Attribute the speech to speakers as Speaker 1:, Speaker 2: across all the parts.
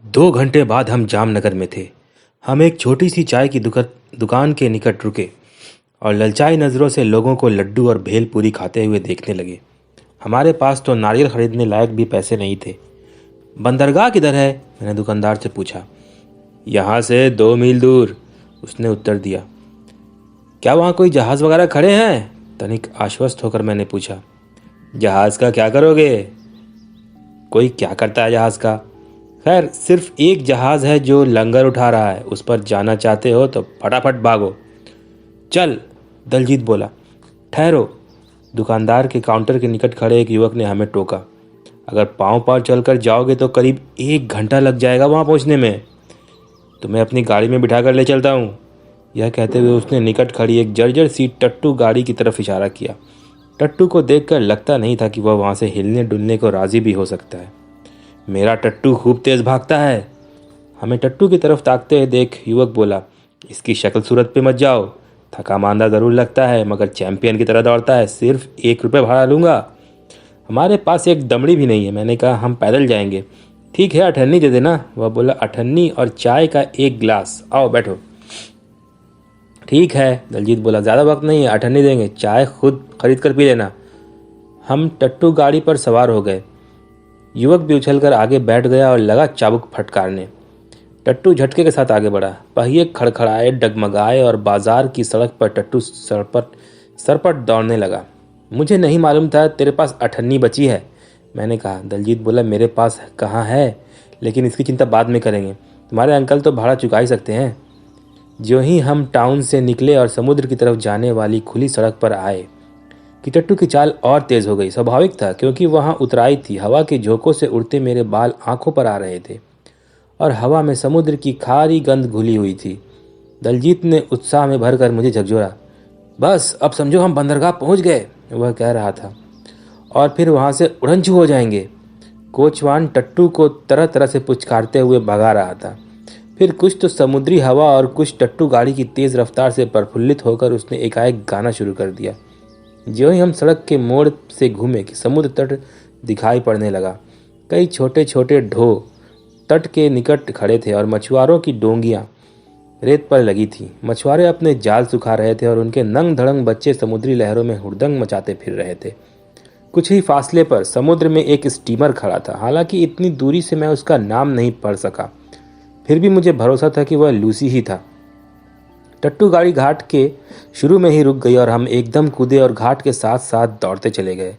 Speaker 1: 2 घंटे बाद हम जामनगर में थे। हम एक छोटी सी चाय की दुकान के निकट रुके और ललचाई नज़रों से लोगों को लड्डू और भेलपूरी खाते हुए देखने लगे। हमारे पास तो नारियल खरीदने लायक भी पैसे नहीं थे। बंदरगाह किधर है? मैंने दुकानदार से पूछा। यहाँ से 2 मील दूर, उसने उत्तर दिया। क्या वहाँ कोई जहाज़ वगैरह खड़े हैं? तनिक आश्वस्त होकर मैंने पूछा। जहाज़ का क्या करोगे? कोई क्या करता है जहाज़ का? खैर, सिर्फ एक जहाज़ है जो लंगर उठा रहा है। उस पर जाना चाहते हो तो फटाफट भागो। चल, दलजीत बोला। ठहरो, दुकानदार के काउंटर के निकट खड़े एक युवक ने हमें टोका। अगर पाँव पाँव चलकर जाओगे तो करीब 1 घंटा लग जाएगा वहाँ पहुँचने में। तुम्हें अपनी गाड़ी में बिठा कर ले चलता हूँ। यह कहते हुए उसने निकट खड़ी एक जर्जर सी टट्टू गाड़ी की तरफ इशारा किया। टट्टू को देखकर लगता नहीं था कि वह वहाँ से हिलने डुलने को राज़ी भी हो सकता है। मेरा टट्टू खूब तेज़ भागता है। हमें टट्टू की तरफ ताकते हुए देख युवक बोला। इसकी शक्ल सूरत पे मत जाओ। थका मांदा ज़रूर लगता है मगर चैंपियन की तरह दौड़ता है। सिर्फ 1 रुपये भाड़ा लूँगा। हमारे पास एक दमड़ी भी नहीं है। मैंने कहा, हम पैदल जाएंगे। ठीक है, अठन्नी दे देना। वह बोला, अठन्नी और चाय का 1 गिलास। आओ बैठो। ठीक है, दलजीत बोला। ज़्यादा वक्त नहीं है, अठन्नी देंगे। चाय खुद खरीद कर पी लेना। हम टट्टू गाड़ी पर सवार हो गए। युवक भी उछलकर आगे बैठ गया और लगा चाबुक फटकारने। टट्टू झटके के साथ आगे बढ़ा। पहिए खड़खड़ाए, डगमगाए और बाजार की सड़क पर टट्टू सरपट सरपट दौड़ने लगा। मुझे नहीं मालूम था तेरे पास अठन्नी बची है, मैंने कहा। दलजीत बोला, मेरे पास कहाँ है, लेकिन इसकी चिंता बाद में करेंगे। तुम्हारे अंकल तो भाड़ा चुका ही सकते हैं। ज्यों ही हम टाउन से निकले और समुद्र की तरफ जाने वाली खुली सड़क पर आए कि टट्टू की चाल और तेज हो गई। स्वाभाविक था, क्योंकि वहां उतराई थी। हवा के झोंकों से उड़ते मेरे बाल आंखों पर आ रहे थे और हवा में समुद्र की खारी गंध घुली हुई थी। दलजीत ने उत्साह में भरकर मुझे झकझोरा। बस अब समझो हम बंदरगाह पहुंच गए, वह कह रहा था, और फिर वहां से उड़नछू हो जाएंगे। कोचवान टट्टू को तरह तरह से पुचकारते हुए भगा रहा था। फिर कुछ तो समुद्री हवा और कुछ टट्टू गाड़ी की तेज रफ्तार से प्रफुल्लित होकर उसने एकाएक गाना शुरू कर दिया। ज्यों ही हम सड़क के मोड़ से घूमे कि समुद्र तट दिखाई पड़ने लगा। कई छोटे छोटे ढो तट के निकट खड़े थे और मछुआरों की डोंगियां रेत पर लगी थी। मछुआरे अपने जाल सुखा रहे थे और उनके नंग धड़ंग बच्चे समुद्री लहरों में हुड़दंग मचाते फिर रहे थे। कुछ ही फासले पर समुद्र में एक स्टीमर खड़ा था। हालांकि इतनी दूरी से मैं उसका नाम नहीं पढ़ सका, फिर भी मुझे भरोसा था कि वह लूसी ही था। टट्टू गाड़ी घाट के शुरू में ही रुक गई और हम एकदम कूदे और घाट के साथ साथ दौड़ते चले गए।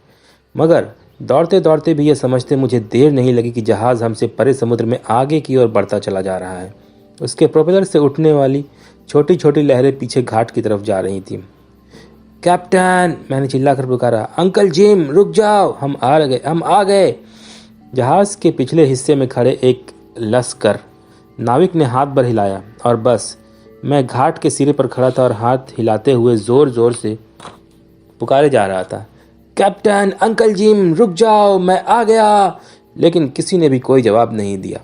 Speaker 1: मगर दौड़ते दौड़ते भी यह समझते मुझे देर नहीं लगी कि जहाज़ हमसे परे समुद्र में आगे की ओर बढ़ता चला जा रहा है। उसके प्रोपेलर से उठने वाली छोटी छोटी लहरें पीछे घाट की तरफ जा रही थीं। कैप्टन, मैंने चिल्लाकर पुकारा। अंकल जिम, रुक जाओ, हम आ गए। जहाज़ के पिछले हिस्से में खड़े एक लश्कर नाविक ने हाथ भर हिलाया और बस मैं घाट के सिरे पर खड़ा था और हाथ हिलाते हुए जोर जोर से पुकारे जा रहा था, कैप्टन, अंकल जिम, रुक जाओ, मैं आ गया। लेकिन किसी ने भी कोई जवाब नहीं दिया।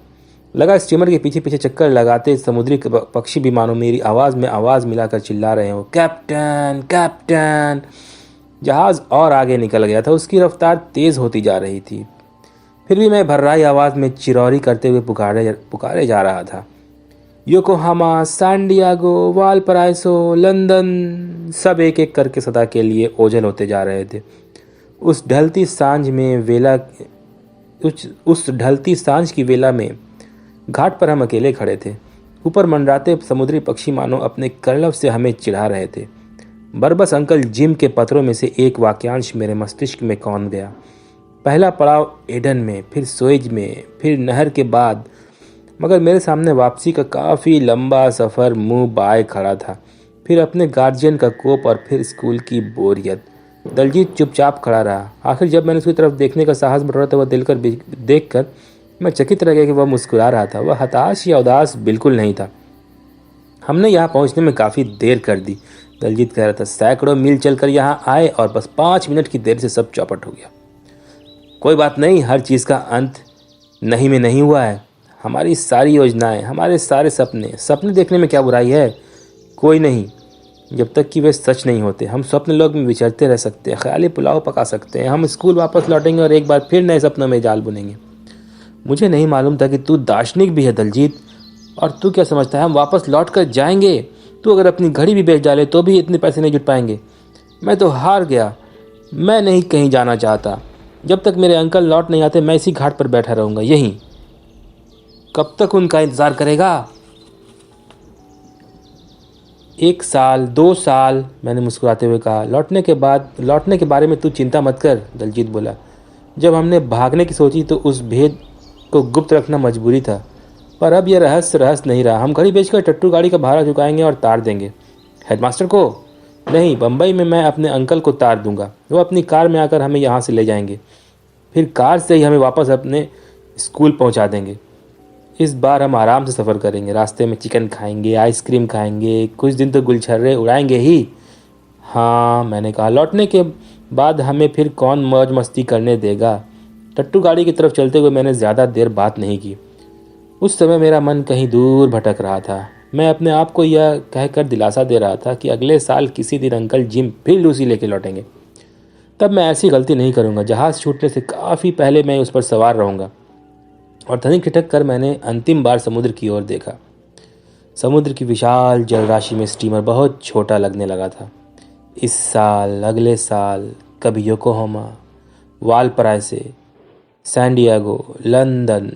Speaker 1: लगा स्टीमर के पीछे पीछे चक्कर लगाते समुद्री पक्षी भी मानो मेरी आवाज़ में आवाज़ मिलाकर चिल्ला रहे हो, कैप्टन, कैप्टन। जहाज़ और आगे निकल गया था। उसकी रफ्तार तेज़ होती जा रही थी। फिर भी मैं भर्राई आवाज़ में चिरौरी करते हुए पुकारे जा रहा था। Yokohama, San Diego, Valparaiso, London, सब एक एक करके सदा के लिए ओझल होते जा रहे थे। उस ढलती सांझ की वेला में घाट पर हम अकेले खड़े थे। ऊपर मंडराते समुद्री पक्षी मानो अपने कर्लव से हमें चिढ़ा रहे थे। बरबस अंकल जिम के पत्रों में से एक वाक्यांश मेरे मस्तिष्क में कौंध गया। पहला पड़ाव एडन में, फिर सोएज में, फिर नहर के बाद। मगर मेरे सामने वापसी का काफ़ी लंबा सफ़र मुंह बाए खड़ा था। फिर अपने गार्जियन का कोप और फिर स्कूल की बोरियत। दलजीत चुपचाप खड़ा रहा। आखिर जब मैंने उसकी तरफ देखने का साहस बढ़ा तो वह देखकर मैं चकित रह गया कि वह मुस्कुरा रहा था। वह हताश या उदास बिल्कुल नहीं था। हमने यहाँ पहुँचने में काफ़ी देर कर दी, दलजीत कह रहा था। सैकड़ों मील चलकर यहाँ आए और बस 5 मिनट की देर से सब चौपट हो गया। कोई बात नहीं, हर चीज़ का अंत नहीं में नहीं हुआ है। हमारी सारी योजनाएं, हमारे सारे सपने देखने में क्या बुराई है? कोई नहीं, जब तक कि वे सच नहीं होते। हम स्वप्न लोक में विचरते रह सकते हैं, ख्याली पुलाव पका सकते हैं। हम स्कूल वापस लौटेंगे और एक बार फिर नए सपनों में जाल बुनेंगे। मुझे नहीं मालूम था कि तू दार्शनिक भी है दलजीत। और तू क्या समझता है हम वापस लौट कर जाएंगे? तू अगर अपनी घड़ी भी बेच डाले तो भी इतने पैसे नहीं जुट पाएंगे। मैं तो हार गया। मैं नहीं कहीं जाना चाहता। जब तक मेरे अंकल लौट नहीं आते मैं इसी घाट पर बैठा रहूँगा यहीं। कब तक उनका इंतज़ार करेगा? 1 साल 2 साल, मैंने मुस्कुराते हुए कहा। लौटने के बारे में तू चिंता मत कर, दलजीत बोला। जब हमने भागने की सोची तो उस भेद को गुप्त रखना मजबूरी था, पर अब यह रहस्य नहीं रहा। हम घड़ी बेचकर टट्टू गाड़ी का भाड़ा चुकाएंगे और तार देंगे। हेडमास्टर को? नहीं, बम्बई में मैं अपने अंकल को तार दूंगा। वो अपनी कार में आकर हमें यहाँ से ले जाएंगे, फिर कार से ही हमें वापस अपने स्कूल पहुँचा देंगे। इस बार हम आराम से सफ़र करेंगे। रास्ते में चिकन खाएंगे, आइसक्रीम खाएंगे, कुछ दिन तो गुलछर्रे उड़ाएंगे ही। हाँ, मैंने कहा, लौटने के बाद हमें फिर कौन मौज मस्ती करने देगा? टट्टू गाड़ी की तरफ चलते हुए मैंने ज़्यादा देर बात नहीं की। उस समय मेरा मन कहीं दूर भटक रहा था। मैं अपने आप को यह कहकर दिलासा दे रहा था कि अगले साल किसी दिन अंकल जिम फिर लूसी लेके लौटेंगे। तब मैं ऐसी गलती नहीं करूँगा। जहाज़ छूटने से काफ़ी पहले मैं उस पर सवार रहूँगा। और धनिक ठिठक कर मैंने अंतिम बार समुद्र की ओर देखा। समुद्र की विशाल जलराशि में स्टीमर बहुत छोटा लगने लगा था। इस साल, अगले साल, कभी योकोहामा, वालपराइसे, सैन डिएगो, लंदन,